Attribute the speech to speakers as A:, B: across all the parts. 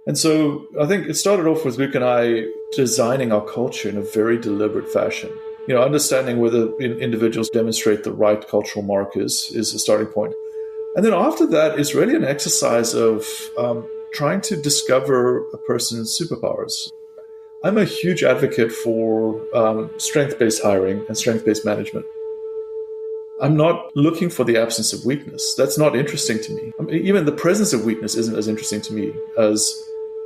A: And so I think it started off with Luke and I designing our culture in a very deliberate fashion. Understanding whether individuals demonstrate the right cultural markers is a starting point. And then after that, it's really an exercise of trying to discover a person's superpowers. I'm a huge advocate for strength-based hiring and strength-based management. I'm not looking for the absence of weakness. That's not interesting to me. Even the presence of weakness isn't as interesting to me as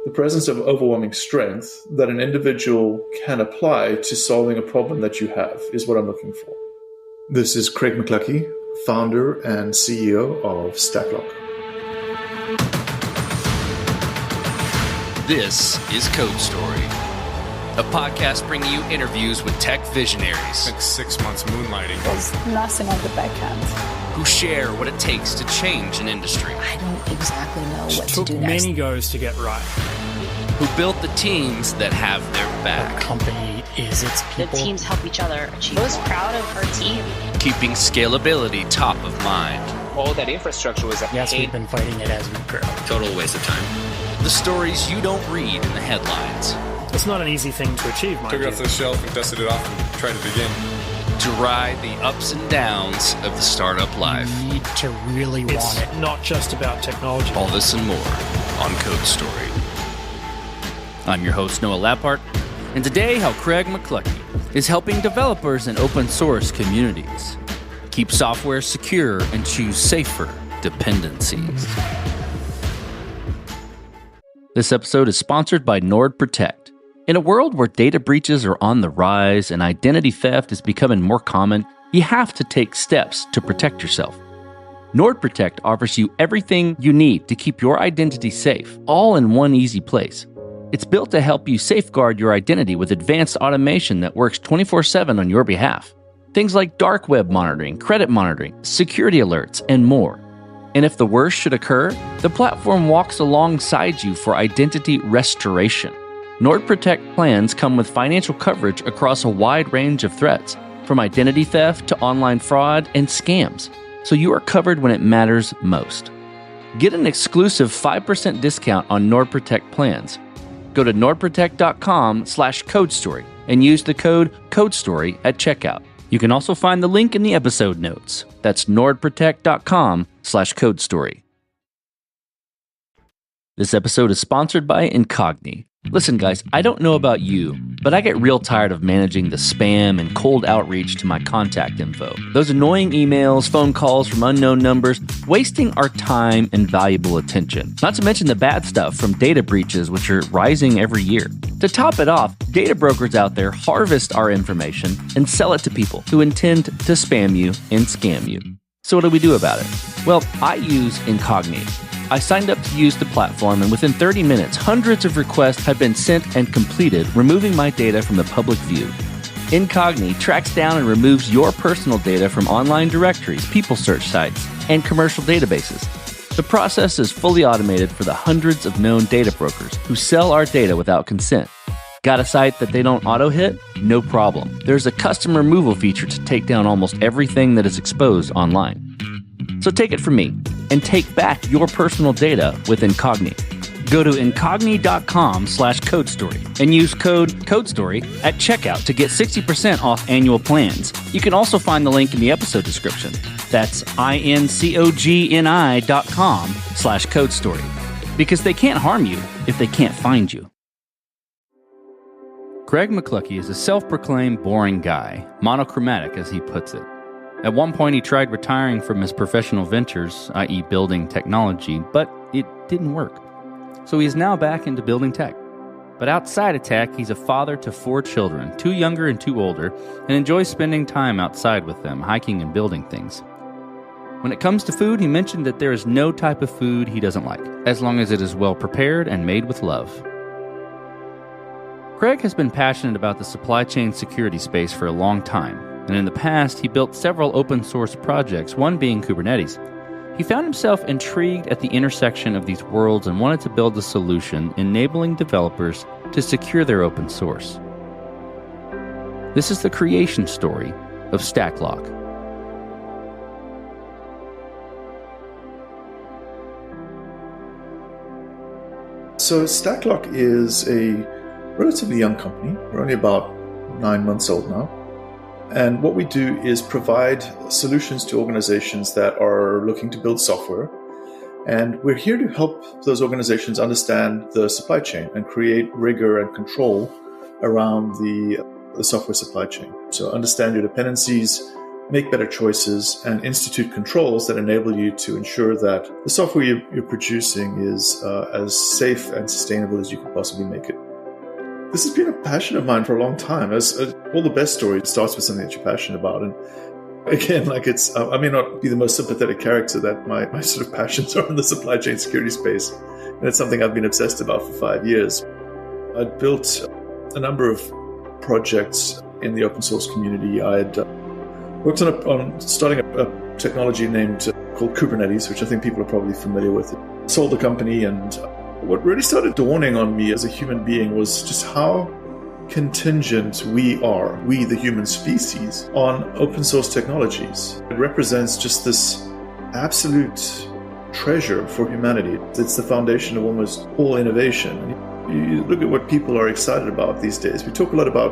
A: the presence of overwhelming strength that an individual can apply to solving a problem that you have is what I'm looking for. This is Craig McLuckie, founder and CEO of Stacklok.
B: This is Code Story, a podcast bringing you interviews with tech visionaries.
C: Like 6 months moonlighting.
D: There's nothing on the backhand.
B: Who share what it takes to change an industry.
D: I don't exactly know what to do
E: took
D: next.
E: many goes to get right.
B: Who built the teams that have their back.
E: The company is its people.
F: The teams help each other achieve. I was proud of our team.
B: Keeping scalability top of mind.
G: All that infrastructure was
E: Yes, we've been fighting it as we grow.
B: Total waste of time. The stories you don't read in the headlines.
E: It's not an easy thing to achieve, mind
C: Took it
E: you.
C: off the shelf and dusted it off and tried it again.
B: To ride the ups and downs of the startup life.
E: You need to really want it. Not just about technology.
B: All this and more on Code Story. I'm your host, Noah Lappart, and today how Craig McLuckie is helping developers in open source communities keep software secure and choose safer dependencies. This episode is sponsored by NordProtect. In a world where data breaches are on the rise and identity theft is becoming more common, you have to take steps to protect yourself. NordProtect offers you everything you need to keep your identity safe, all in one easy place. It's built to help you safeguard your identity with advanced automation that works 24/7 on your behalf. Things like dark web monitoring, credit monitoring, security alerts, and more. And if the worst should occur, the platform walks alongside you for identity restoration. NordProtect plans come with financial coverage across a wide range of threats, from identity theft to online fraud and scams, so you are covered when it matters most. Get an exclusive 5% discount on NordProtect plans. Go to nordprotect.com/codestory and use the code CODESTORY at checkout. You can also find the link in the episode notes. That's nordprotect.com/codestory. This episode is sponsored by Incogni. Listen, guys, I don't know about you, but I get real tired of managing the spam and cold outreach to my contact info. Those annoying emails, phone calls from unknown numbers, wasting our time and valuable attention. Not to mention the bad stuff from data breaches, which are rising every year. To top it off, data brokers out there harvest our information and sell it to people who intend to spam you and scam you. So what do we do about it? Well, I use Incogni. I signed up to use the platform, and within 30 minutes, hundreds of requests have been sent and completed, removing my data from the public view. Incogni tracks down and removes your personal data from online directories, people search sites, and commercial databases. The process is fully automated for the hundreds of known data brokers who sell our data without consent. Got a site that they don't auto-hit? No problem. There's a custom removal feature to take down almost everything that is exposed online. So take it from me and take back your personal data with Incogni. Go to incogni.com/codestory and use code CODESTORY at checkout to get 60% off annual plans. You can also find the link in the episode description. That's incogni.com/codestory. Because they can't harm you if they can't find you. Craig McLuckie is a self-proclaimed boring guy, monochromatic as he puts it. At one point, he tried retiring from his professional ventures, i.e. building technology, but it didn't work. So he is now back into building tech. But outside of tech, he's a father to 4 children, 2 younger and 2 older, and enjoys spending time outside with them, hiking and building things. When it comes to food, he mentioned that there is no type of food he doesn't like, as long as it is well prepared and made with love. Craig has been passionate about the supply chain security space for a long time, and in the past, he built several open source projects, one being Kubernetes. He found himself intrigued at the intersection of these worlds and wanted to build a solution enabling developers to secure their open source. This is the creation story of Stacklok.
A: So Stacklok is a relatively young company. We're only about 9 months old now. And what we do is provide solutions to organizations that are looking to build software. And we're here to help those organizations understand the supply chain and create rigor and control around the software supply chain. So understand your dependencies, make better choices, and institute controls that enable you to ensure that the software you're producing is as safe and sustainable as you can possibly make it. This has been a passion of mine for a long time. As all the best stories starts with something that you're passionate about. And again, I may not be the most sympathetic character that my sort of passions are in the supply chain security space. And it's something I've been obsessed about for 5 years. I'd built a number of projects in the open source community. I had worked on starting a technology called Kubernetes, which I think people are probably familiar with. Sold the company, and what really started dawning on me as a human being was just how contingent we are, we the human species, on open source technologies. It represents just this absolute treasure for humanity. It's the foundation of almost all innovation. You look at what people are excited about these days. We talk a lot about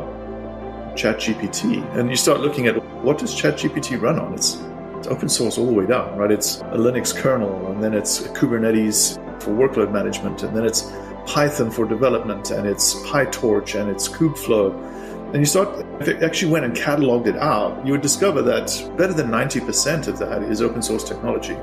A: ChatGPT, and you start looking at what does ChatGPT run on? It's open source all the way down, right? It's a Linux kernel, and then it's Kubernetes for workload management, and then it's Python for development, and it's PyTorch, and it's Kubeflow. And if you actually went and cataloged it out, you would discover that better than 90% of that is open source technology.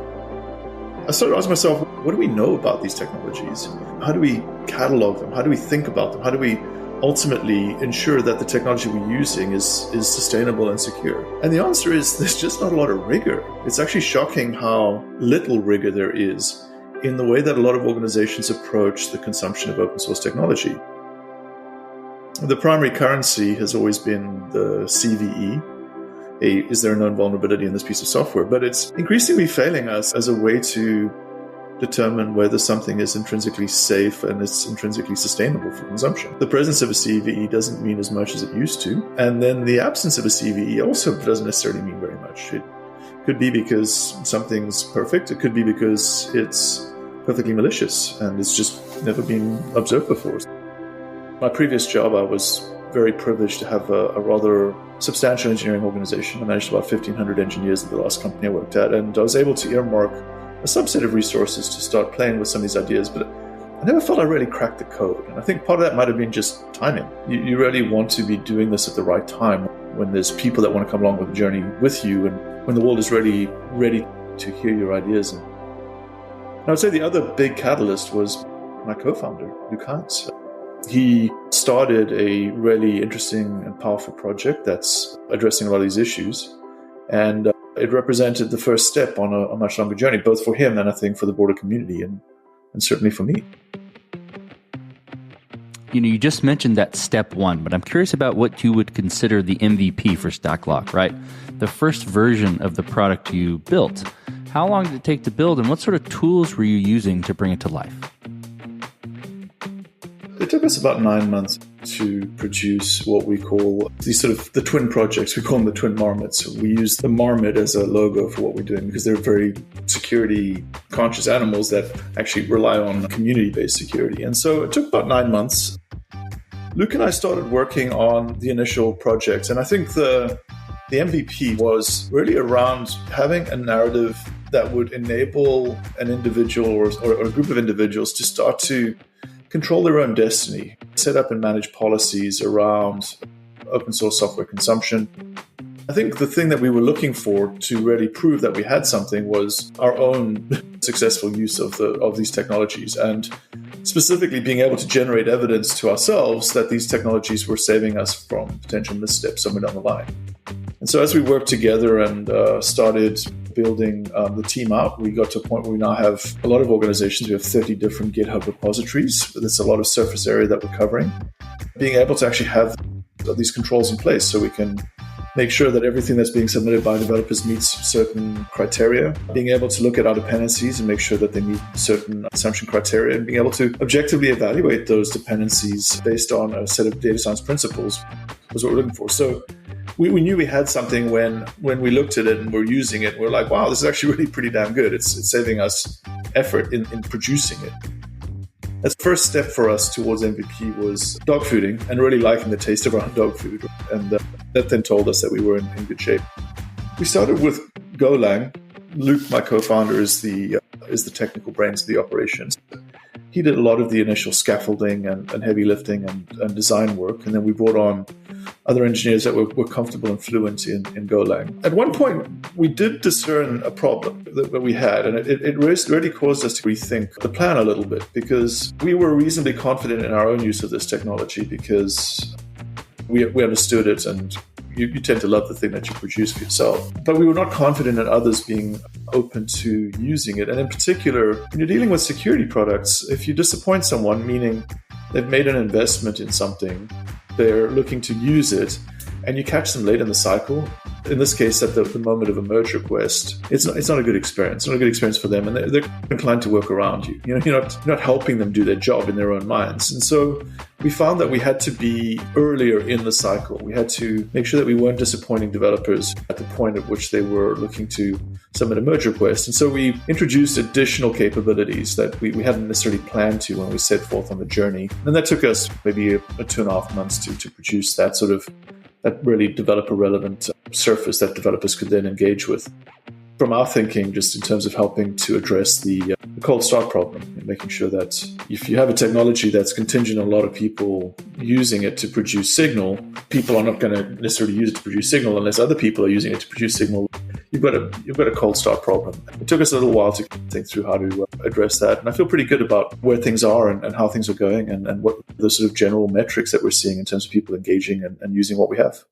A: I started asking myself, what do we know about these technologies? How do we catalog them? How do we think about them? How do we ultimately ensure that the technology we're using is sustainable and secure? And the answer is there's just not a lot of rigor. It's actually shocking how little rigor there is in the way that a lot of organizations approach the consumption of open source technology. The primary currency has always been the CVE. Is there a known vulnerability in this piece of software? But it's increasingly failing us as a way to determine whether something is intrinsically safe and it's intrinsically sustainable for consumption. The presence of a CVE doesn't mean as much as it used to. And then the absence of a CVE also doesn't necessarily mean very much. It could be because something's perfect. It could be because it's perfectly malicious and it's just never been observed before. My previous job, I was very privileged to have a rather substantial engineering organization. I managed about 1,500 engineers at the last company I worked at, and I was able to earmark a subset of resources to start playing with some of these ideas, but I never felt I really cracked the code. And I think part of that might have been just timing. You really want to be doing this at the right time when there's people that want to come along with the journey with you and when the world is really ready to hear your ideas. And I would say the other big catalyst was my co-founder, Luke Hines. He started a really interesting and powerful project that's addressing a lot of these issues. And it represented the first step on a much longer journey, both for him and I think for the broader community and certainly for me.
B: You just mentioned that step one, but I'm curious about what you would consider the MVP for Stacklok, right? The first version of the product you built. How long did it take to build, and what sort of tools were you using to bring it to life?
A: It took us about 9 months to produce what we call these sort of the twin projects. We call them the twin marmots. We use the marmot as a logo for what we're doing because they're very security conscious animals that actually rely on community-based security. And so it took about 9 months. Luke and I started working on the initial projects, and I think the MVP was really around having a narrative that would enable an individual or a group of individuals to start to control their own destiny, set up and manage policies around open source software consumption. I think the thing that we were looking for to really prove that we had something was our own successful use of these technologies, and specifically being able to generate evidence to ourselves that these technologies were saving us from potential missteps somewhere down the line. And so as we worked together and started building the team out, we got to a point where we now have a lot of organizations. We have 30 different GitHub repositories. That's a lot of surface area that we're covering. Being able to actually have these controls in place so we can make sure that everything that's being submitted by developers meets certain criteria, being able to look at our dependencies and make sure that they meet certain consumption criteria, and being able to objectively evaluate those dependencies based on a set of data science principles was what we're looking for. So we knew we had something when we looked at it and we're using it. We're like, wow, this is actually really pretty damn good. It's saving us effort in producing it. The first step for us towards MVP was dog fooding and really liking the taste of our own dog food. And that then told us that we were in good shape. We started with Golang. Luke, my co-founder, is the technical brains of the operations. He did a lot of the initial scaffolding and heavy lifting and design work. And then we brought on other engineers that were comfortable and fluent in Golang. At one point, we did discern a problem that we had, and it really caused us to rethink the plan a little bit, because we were reasonably confident in our own use of this technology because we understood it, and you tend to love the thing that you produce for yourself. But we were not confident in others being open to using it. And in particular, when you're dealing with security products, if you disappoint someone, meaning they've made an investment in something, they're looking to use it, and you catch them late in the cycle, in this case at the moment of a merge request, it's not a good experience. It's not a good experience for them, and they're inclined to work around you. You're not helping them do their job in their own minds. And so we found that we had to be earlier in the cycle. We had to make sure that we weren't disappointing developers at the point at which they were looking to submit a merge request. And so we introduced additional capabilities that we hadn't necessarily planned to when we set forth on the journey. And that took us maybe a 2.5 months to produce that sort of that really developer-relevant surface that developers could then engage with. From our thinking, just in terms of helping to address the cold start problem, and making sure that if you have a technology that's contingent on a lot of people using it to produce signal, people are not going to necessarily use it to produce signal unless other people are using it to produce signal. You've got a cold start problem. It took us a little while to think through how to address that, and I feel pretty good about where things are and how things are going, and what the sort of general metrics that we're seeing in terms of people engaging and using what we have.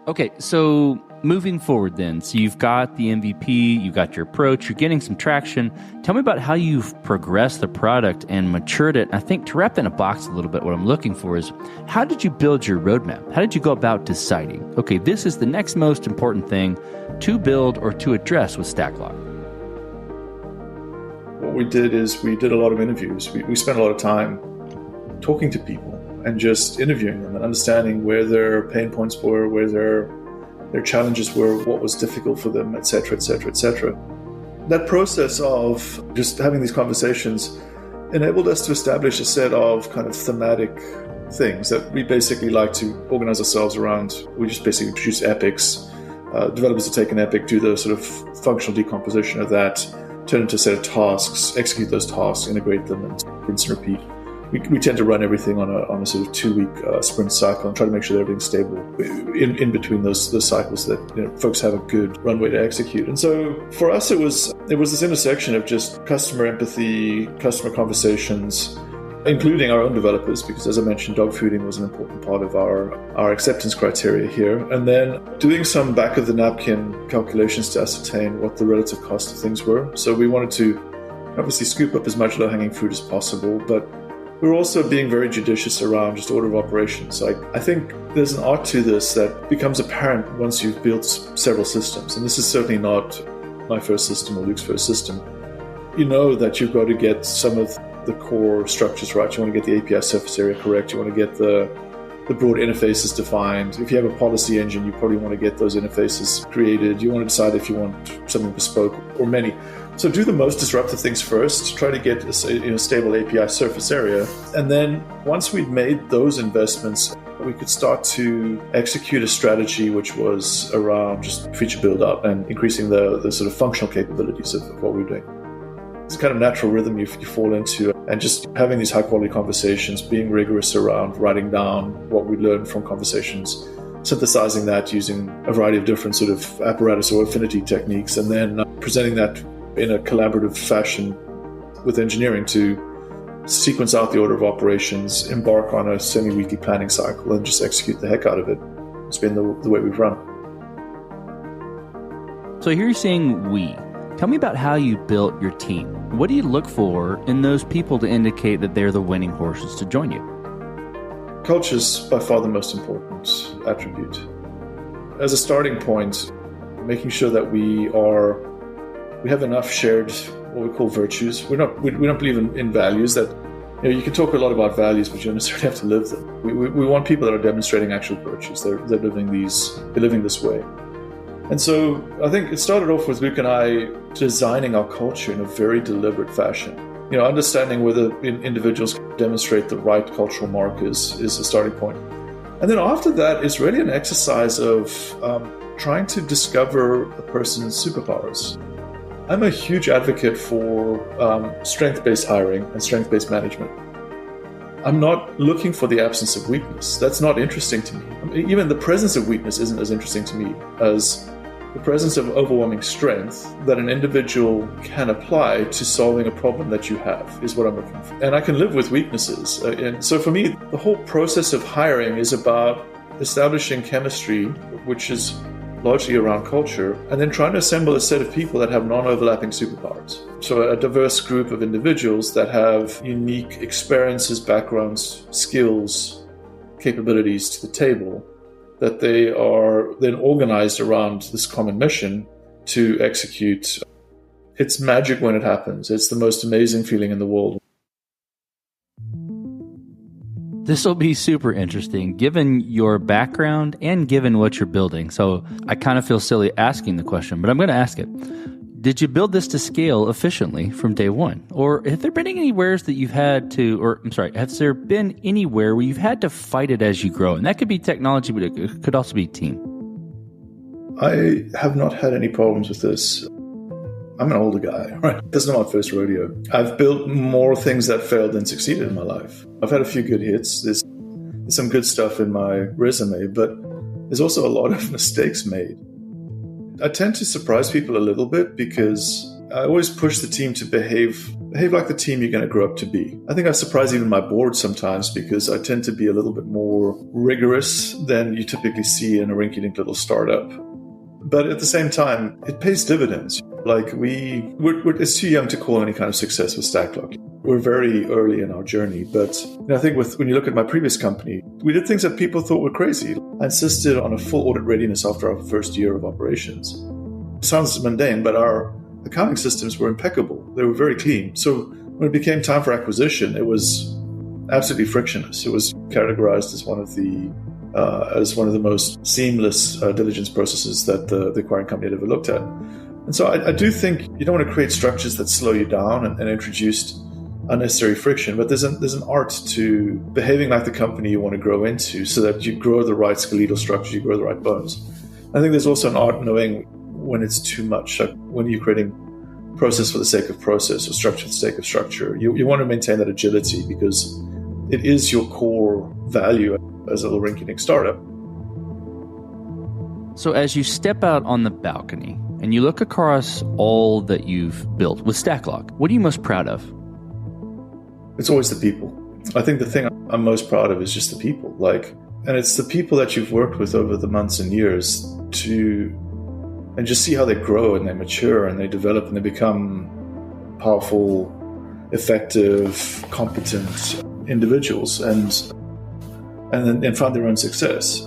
B: Okay, so moving forward then, so you've got the MVP, you've got your approach, you're getting some traction. Tell me about how you've progressed the product and matured it. I think to wrap that in a box a little bit, what I'm looking for is, how did you build your roadmap? How did you go about deciding, okay, this is the next most important thing to build or to address with Stacklok?
A: What we did is we did a lot of interviews. We spent a lot of time talking to people and just interviewing them and understanding where their pain points were, where their challenges were, what was difficult for them, et cetera, et cetera, et cetera. That process of just having these conversations enabled us to establish a set of kind of thematic things that we basically like to organize ourselves around. We just basically produce epics. Developers will take an epic, do the sort of functional decomposition of that, turn it into a set of tasks, execute those tasks, integrate them, and rinse and repeat. We tend to run everything on a sort of 2-week sprint cycle and try to make sure that everything's stable in between those cycles, so that folks have a good runway to execute. And so for us, it was this intersection of just customer empathy, customer conversations, including our own developers, because as I mentioned, dog fooding was an important part of our acceptance criteria here. And then doing some back of the napkin calculations to ascertain what the relative cost of things were. So we wanted to obviously scoop up as much low-hanging fruit as possible, but we're also being very judicious around just order of operations. I think there's an art to this that becomes apparent once you've built several systems. And this is certainly not my first system or Luke's first system. You know that you've got to get some of the core structures right. You want to get the API surface area correct. You want to get the broad interfaces defined. If you have a policy engine, you probably want to get those interfaces created. You want to decide if you want something bespoke or many. So do the most disruptive things first, try to get a stable API surface area. And then once we'd made those investments, we could start to execute a strategy which was around just feature build up and increasing the sort of functional capabilities of what we're doing. It's a kind of natural rhythm you fall into, and just having these high quality conversations, being rigorous around writing down what we learned from conversations, synthesizing that using a variety of different sort of apparatus or affinity techniques, and then presenting that in a collaborative fashion with engineering to sequence out the order of operations, embark on a semi-weekly planning cycle, and just execute the heck out of it. It's been the way we've run.
B: So here you're saying we. Tell me about how you built your team. What do you look for in those people to indicate that they're the winning horses to join you?
A: Culture is by far the most important attribute. As a starting point, making sure that we have enough shared what we call virtues. We don't believe in values that you can talk a lot about values, but you don't necessarily have to live them. We want people that are demonstrating actual virtues. They're living this way. And so I think it started off with Luke and I designing our culture in a very deliberate fashion. Understanding whether individuals demonstrate the right cultural markers is a starting point. And then after that is really an exercise of trying to discover a person's superpowers. I'm a huge advocate for strength-based hiring and strength-based management. I'm not looking for the absence of weakness. That's not interesting to me. Even the presence of weakness isn't as interesting to me as the presence of overwhelming strength that an individual can apply to solving a problem that you have is what I'm looking for. And I can live with weaknesses. And so for me, the whole process of hiring is about establishing chemistry, which is largely around culture, and then trying to assemble a set of people that have non-overlapping superpowers. So a diverse group of individuals that have unique experiences, backgrounds, skills, capabilities to the table, that they are then organized around this common mission to execute. It's magic when it happens. It's the most amazing feeling in the world.
B: This will be super interesting given your background and given what you're building. So I kind of feel silly asking the question, but I'm going to ask it. Did you build this to scale efficiently from day one? Or have there been anywhere that you've had to, has there been anywhere where you've had to fight it as you grow? And that could be technology, but it could also be team.
A: I have not had any problems with this. I'm an older guy, right? This is not my first rodeo. I've built more things that failed than succeeded in my life. I've had a few good hits. There's some good stuff in my resume, but there's also a lot of mistakes made. I tend to surprise people a little bit because I always push the team to behave like the team you're going to grow up to be. I think I surprise even my board sometimes because I tend to be a little bit more rigorous than you typically see in a rinky-dink little startup. But at the same time, it pays dividends. Like it's too young to call any kind of success with Stacklok. We're very early in our journey, but I think when you look at my previous company, we did things that people thought were crazy. I insisted on a full audit readiness after our first year of operations. It sounds mundane, but our accounting systems were impeccable. They were very clean. So when it became time for acquisition, it was absolutely frictionless. It was categorized as one of the most seamless diligence processes that the acquiring company had ever looked at. And so I do think you don't want to create structures that slow you down and introduce unnecessary friction, but there's an art to behaving like the company you want to grow into so that you grow the right skeletal structure, you grow the right bones. I think there's also an art knowing when it's too much, like when you're creating process for the sake of process or structure for the sake of structure. You want to maintain that agility because it is your core value as a little rinky-dink startup.
B: So as you step out on the balcony and you look across all that you've built with Stacklok, what are you most proud of?
A: It's always the people. I think the thing I'm most proud of is just the people. And it's the people that you've worked with over the months and years and just see how they grow and they mature and they develop and they become powerful, effective, competent individuals and find their own success.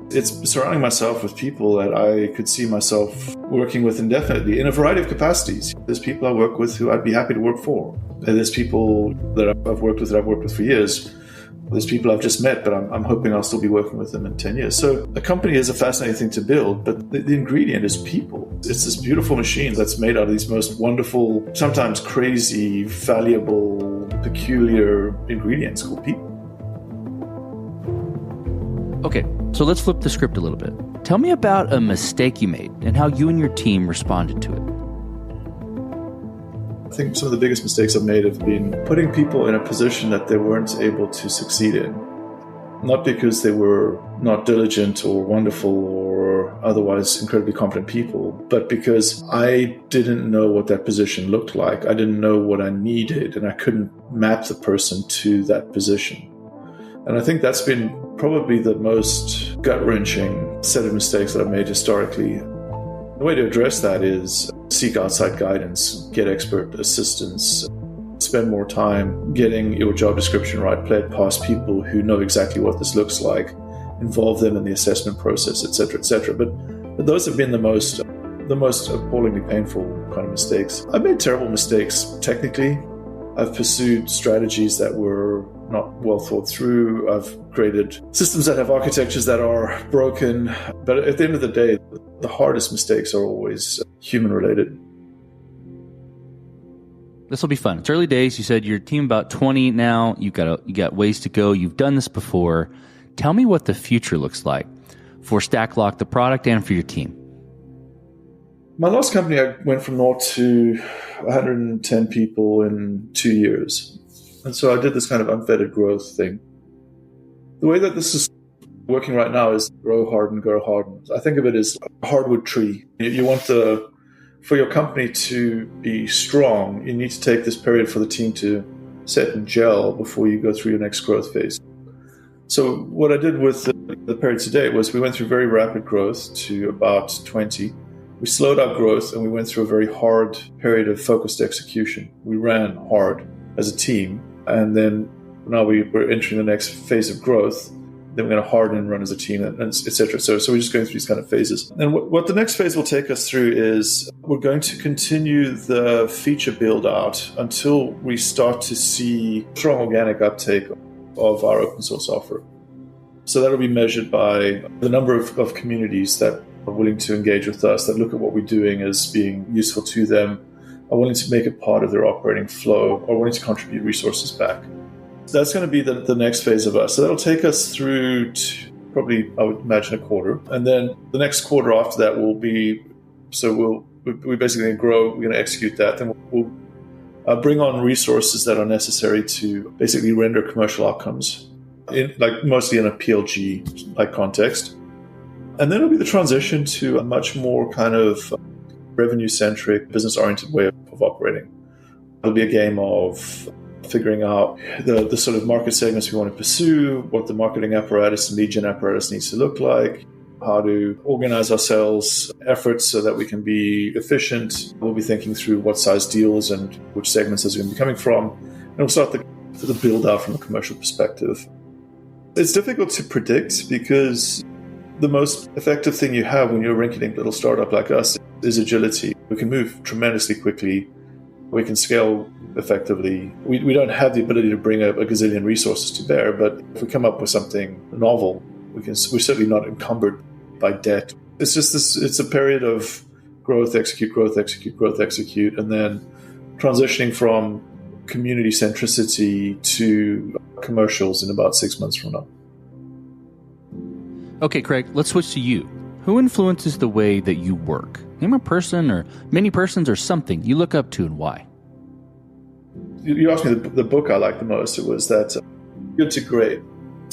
A: It's surrounding myself with people that I could see myself working with indefinitely in a variety of capacities. There's people I work with who I'd be happy to work for. And there's people that I've worked with for years. There's people I've just met, but I'm hoping I'll still be working with them in 10 years. So a company is a fascinating thing to build, but the ingredient is people. It's this beautiful machine that's made out of these most wonderful, sometimes crazy, valuable, peculiar ingredients called people.
B: Okay, so let's flip the script a little bit. Tell me about a mistake you made and how you and your team responded to it.
A: I think some of the biggest mistakes I've made have been putting people in a position that they weren't able to succeed in. Not because they were not diligent or wonderful or otherwise incredibly competent people, but because I didn't know what that position looked like. I didn't know what I needed, and I couldn't map the person to that position. And I think that's been probably the most gut-wrenching set of mistakes that I've made historically. The way to address that is seek outside guidance, get expert assistance, spend more time getting your job description right, play it past people who know exactly what this looks like, involve them in the assessment process, etc., etc. But those have been the most appallingly painful kind of mistakes. I've made terrible mistakes technically. I've pursued strategies that were not well thought through. I've created systems that have architectures that are broken. But at the end of the day, the hardest mistakes are always human related.
B: This will be fun. It's early days. You said your team about 20 now. You got ways to go. You've done this before. Tell me what the future looks like for Stacklok, the product, and for your team.
A: My last company, I went from 0 to 110 people in 2 years. And so I did this kind of unfettered growth thing. The way that this is working right now is grow, harden, grow, harden. I think of it as a hardwood tree. You want for your company to be strong, you need to take this period for the team to set and gel before you go through your next growth phase. So what I did with the period today was we went through very rapid growth to about 20. We slowed our growth and we went through a very hard period of focused execution. We ran hard as a team, and then now we're entering the next phase of growth. Then we're going to harden and run as a team, and et cetera. So we're just going through these kind of phases. And what the next phase will take us through is we're going to continue the feature build out until we start to see strong organic uptake of our open source offer. So that'll be measured by the number of communities that are willing to engage with us, that look at what we're doing as being useful to them, are willing to make it part of their operating flow, are willing to contribute resources back. That's going to be the next phase of us. So that'll take us through to probably, I would imagine, a quarter. And then the next quarter after that will be, so we're basically going to grow, we're going to execute that. Then we'll bring on resources that are necessary to basically render commercial outcomes, mostly in a PLG-like context. And then it'll be the transition to a much more kind of revenue-centric, business-oriented way of operating. It'll be a game of figuring out the sort of market segments we want to pursue, what the marketing apparatus and lead gen apparatus needs to look like, how to organize our sales efforts so that we can be efficient. We'll be thinking through what size deals and which segments is going to be coming from. And we'll start the build out from a commercial perspective. It's difficult to predict because the most effective thing you have when you're a rinky-dink little startup like us is agility. We can move tremendously quickly. We can scale effectively. We don't have the ability to bring a gazillion resources to bear, but if we come up with something novel, we're certainly not encumbered by debt. It's just this, it's a period of growth, execute, and then transitioning from community centricity to commercials in about 6 months from now.
B: Okay, Craig, let's switch to you. Who influences the way that you work? Name a person or many persons or something you look up to, and why.
A: You asked me the book I liked the most. It was that Good to Great.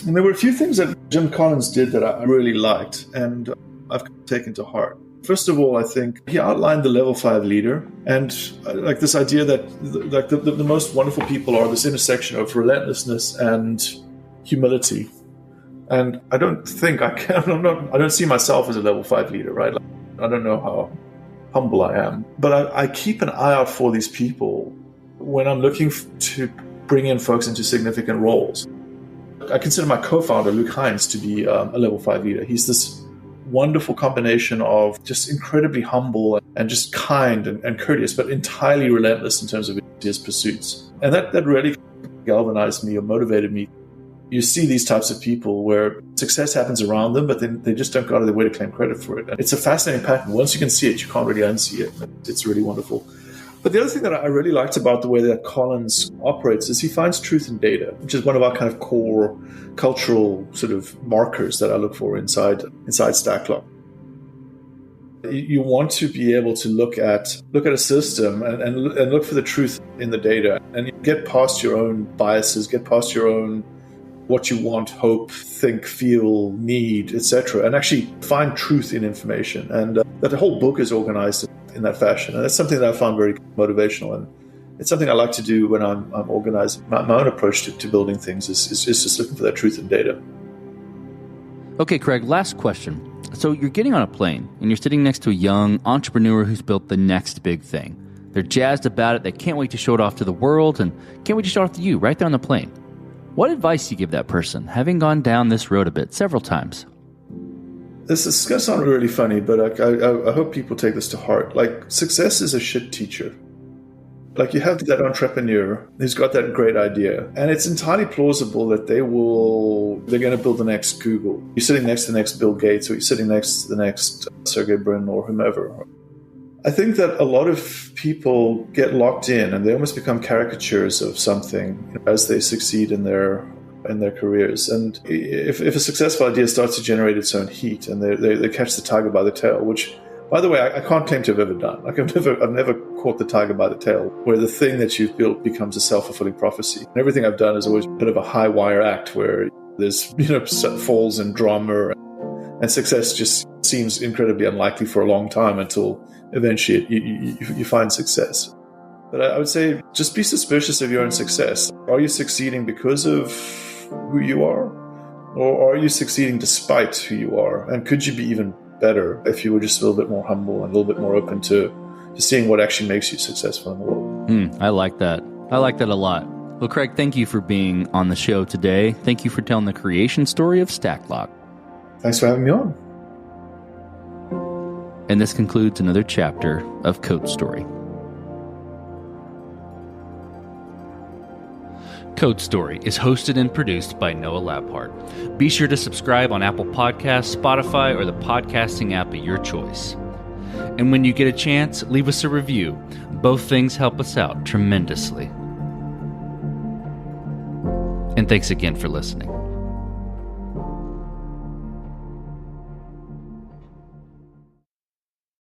A: And there were a few things that Jim Collins did that I really liked and I've taken to heart. First of all, I think he outlined the level 5 leader and like this idea that like the most wonderful people are this intersection of relentlessness and humility. And I don't think I don't see myself as a level 5 leader, right? Like, I don't know how humble I am, but I keep an eye out for these people when I'm looking to bring in folks into significant roles. I consider my co-founder, Luke Hines, to be a level 5 leader. He's this wonderful combination of just incredibly humble and just kind and courteous, but entirely relentless in terms of his pursuits. And that really galvanized me or motivated me. You see these types of people where success happens around them, but then they just don't go out of their way to claim credit for it. And it's a fascinating pattern. Once you can see it, you can't really unsee it. It's really wonderful. But the other thing that I really liked about the way that Collins operates is he finds truth in data, which is one of our kind of core cultural sort of markers that I look for inside Stacklok. You want to be able to look at a system and look for the truth in the data and get past your own biases, get past your own what you want, hope, think, feel, need, etc., and actually find truth in information. And that the whole book is organized in that fashion. And that's something that I found very motivational. And it's something I like to do when I'm organizing. My own approach to building things is just looking for that truth in data.
B: Okay, Craig, last question. So you're getting on a plane and you're sitting next to a young entrepreneur who's built the next big thing. They're jazzed about it. They can't wait to show it off to the world and can't wait to show it off to you right there on the plane. What advice do you give that person, having gone down this road a bit several times?
A: This is going to sound really funny, but I hope people take this to heart. Like, success is a shit teacher. Like, you have that entrepreneur who's got that great idea, and it's entirely plausible that they're going to build the next Google. You're sitting next to the next Bill Gates, or you're sitting next to the next Sergey Brin or whomever. I think that a lot of people get locked in and they almost become caricatures of something as they succeed in their careers. And if a successful idea starts to generate its own heat and they catch the tiger by the tail, which, by the way, I can't claim to have ever done. Like I've never caught the tiger by the tail, where the thing that you've built becomes a self-fulfilling prophecy. And everything I've done is always a bit of a high wire act where there's falls and drama, and success just seems incredibly unlikely for a long time until eventually you find success. But I would say just be suspicious of your own success. Are you succeeding because of who you are? Or are you succeeding despite who you are? And could you be even better if you were just a little bit more humble and a little bit more open to seeing what actually makes you successful in the world?
B: I like that. I like that a lot. Well, Craig, thank you for being on the show today. Thank you for telling the creation story of Stacklok.
A: Thanks for having me on.
B: And this concludes another chapter of Code Story. Code Story is hosted and produced by Noah Labhart. Be sure to subscribe on Apple Podcasts, Spotify, or the podcasting app of your choice. And when you get a chance, leave us a review. Both things help us out tremendously. And thanks again for listening.